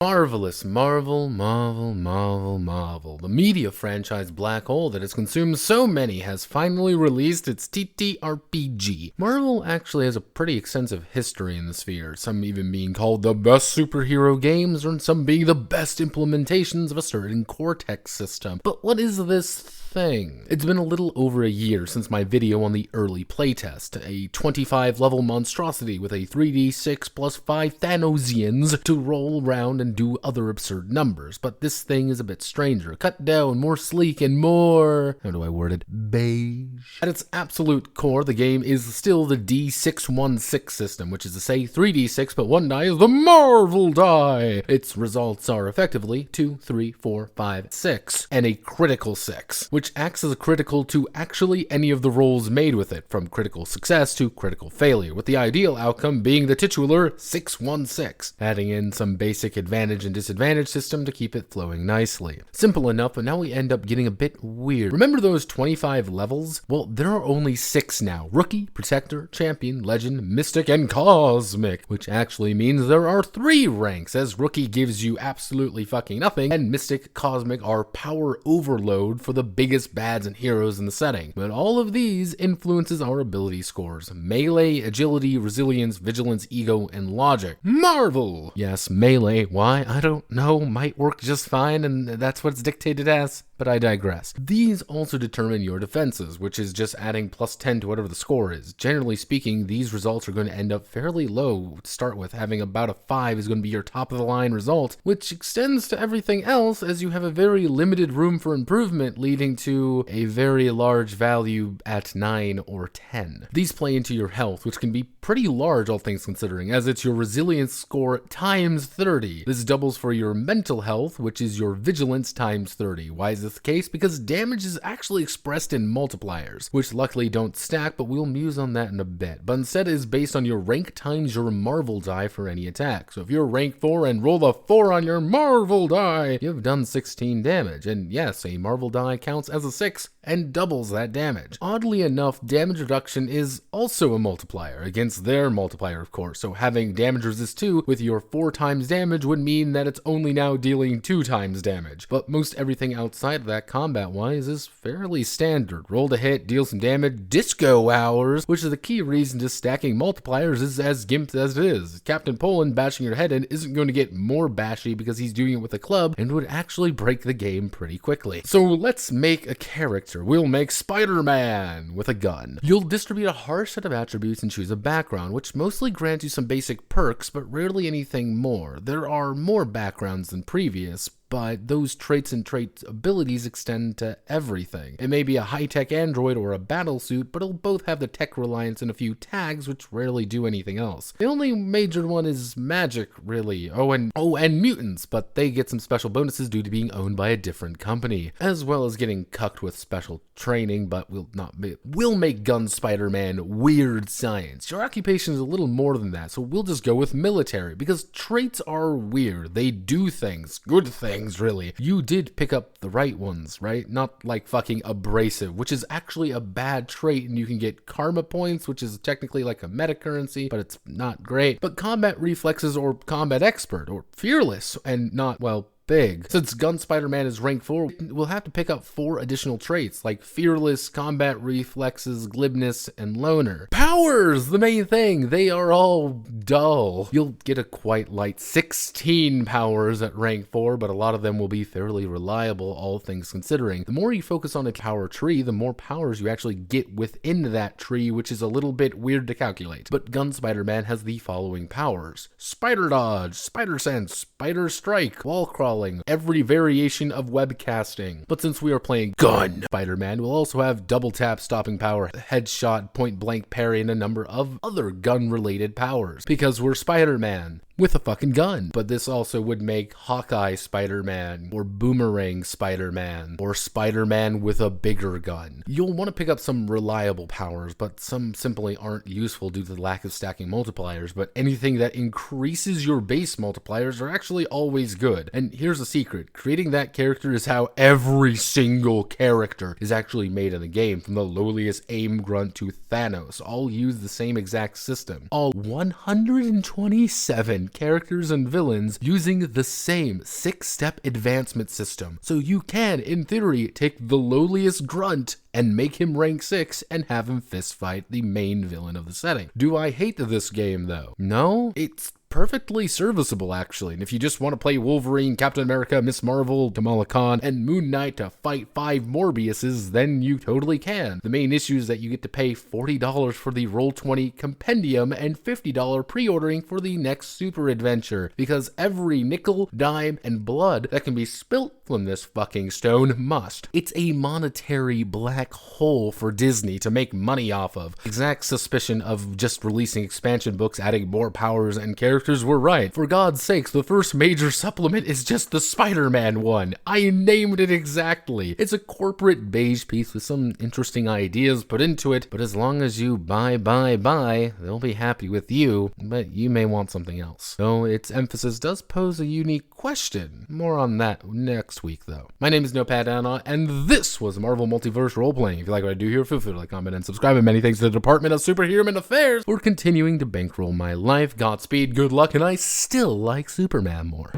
Marvelous, Marvel, the media franchise black hole that has consumed so many has finally released its TTRPG. Marvel actually has a pretty extensive history in the sphere, some even being called the best superhero games, or some being the best implementations of a certain Cortex system. But what is this thing? It's been a little over a year since my video on the early playtest, a 25 level monstrosity with a 3d6 plus 5 Thanosians to roll around and do other absurd numbers, but this thing is a bit stranger, cut down, more sleek, and more, how do I word it, beige. At its absolute core, the game is still the D616 system, which is to say 3d6, but one die is the Marvel die. Its results are effectively 2, 3, 4, 5, 6, and a critical 6, which acts as a critical to actually any of the rolls made with it, from critical success to critical failure, with the ideal outcome being the titular 616, adding in some basic advantage and disadvantage system to keep it flowing nicely. Simple enough, but now we end up getting a bit weird. Remember those 25 levels? Well, there are only 6 now: Rookie, Protector, Champion, Legend, Mystic, and Cosmic, which actually means there are 3 ranks, as Rookie gives you absolutely fucking nothing, and Mystic, Cosmic are power overload for the biggest bads and heroes in the setting. But all of these influences our ability scores: melee, agility, resilience, vigilance, ego, and logic. Marvel! Yes, melee, why? I don't know, might work just fine, and that's what it's dictated as. But I digress. These also determine your defenses, which is just adding plus 10 to whatever the score is. Generally speaking, these results are going to end up fairly low to start with. Having about a 5 is going to be your top of the line result, which extends to everything else as you have a very limited room for improvement, leading to a very large value at 9 or 10. These play into your health, which can be pretty large all things considering, as it's your resilience score times 30. This doubles for your mental health, which is your vigilance times 30. Why is this the case? Because damage is actually expressed in multipliers, which luckily don't stack, but we'll muse on that in a bit, but instead is based on your rank times your Marvel die for any attack. So if you're rank 4 and roll a 4 on your Marvel die, you've done 16 damage, and yes, a Marvel die counts as a 6 and doubles that damage. Oddly enough, damage reduction is also a multiplier against their multiplier, of course, so having damage resist 2 with your 4 times damage would mean that it's only now dealing 2 times damage. But most everything outside of that combat-wise is fairly standard. Roll to hit, deal some damage, disco hours, which is the key reason to stacking multipliers is as gimped as it is. Captain Poland bashing your head in isn't going to get more bashy because he's doing it with a club and would actually break the game pretty quickly. So let's make a character. We'll make Spider-Man with a gun. You'll distribute a harsh set of attributes and choose a background, which mostly grants you some basic perks, but rarely anything more. There are more backgrounds than previous, but those traits and trait abilities extend to everything. It may be a high-tech android or a battle suit, but it'll both have the tech reliance and a few tags which rarely do anything else. The only major one is magic, really. And mutants, but they get some special bonuses due to being owned by a different company, as well as getting cucked with special training, but we'll make Gun Spider-Man weird science. Your occupation is a little more than that, so we'll just go with military, because traits are weird. They do things, good things, really. You did pick up the right ones, right? Not like fucking abrasive, which is actually a bad trait, and you can get karma points, which is technically like a meta currency, but it's not great. But combat reflexes or combat expert or fearless and not, well, big. Since Gun Spider-Man is rank 4, we'll have to pick up 4 additional traits like fearless, combat reflexes, glibness, and loner. Powers, the main thing, they are all dull. You'll get a quite light 16 powers at rank 4, but a lot of them will be fairly reliable, all things considering. The more you focus on a power tree, the more powers you actually get within that tree, which is a little bit weird to calculate. But Gun Spider-Man has the following powers: Spider Dodge, Spider Sense, Spider Strike, Wall Crawl, every variation of webcasting. But since we are playing Gun Spider-Man, we'll also have double tap stopping power, headshot, point blank parry, and a number of other gun related powers, because we're Spider-Man with a fucking gun. But this also would make Hawkeye Spider-Man, or Boomerang Spider-Man, or Spider-Man with a bigger gun. You'll want to pick up some reliable powers, but some simply aren't useful due to the lack of stacking multipliers, but anything that increases your base multipliers are actually always good. And here's a secret: creating that character is how every single character is actually made in the game, from the lowliest aim grunt to Thanos. All use the same exact system. All 127 combine characters and villains using the same 6-step advancement system. So you can, in theory, take the lowliest grunt and make him rank 6 and have him fistfight the main villain of the setting. Do I hate this game though? No, it's perfectly serviceable actually, and if you just want to play Wolverine, Captain America, Miss Marvel, Kamala Khan, and Moon Knight to fight 5 Morbiuses, then you totally can. The main issue is that you get to pay $40 for the Roll20 Compendium and $50 pre-ordering for the next super adventure, because every nickel, dime, and blood that can be spilt from this fucking stone must. It's a monetary black hole for Disney to make money off of. Exact suspicion of just releasing expansion books, adding more powers and characters were right. For God's sakes, the first major supplement is just the Spider-Man one. I named it exactly. It's a corporate beige piece with some interesting ideas put into it, but as long as you buy, they'll be happy with you, but you may want something else. So its emphasis does pose a unique question. More on that next week though. My name is Notepad, and this was Marvel Multiverse Roleplaying. If you like what I do here, feel free to like, comment, and subscribe, and many thanks to the Department of Superhuman Affairs for continuing to bankroll my life. Godspeed, good luck, and I still like Superman more.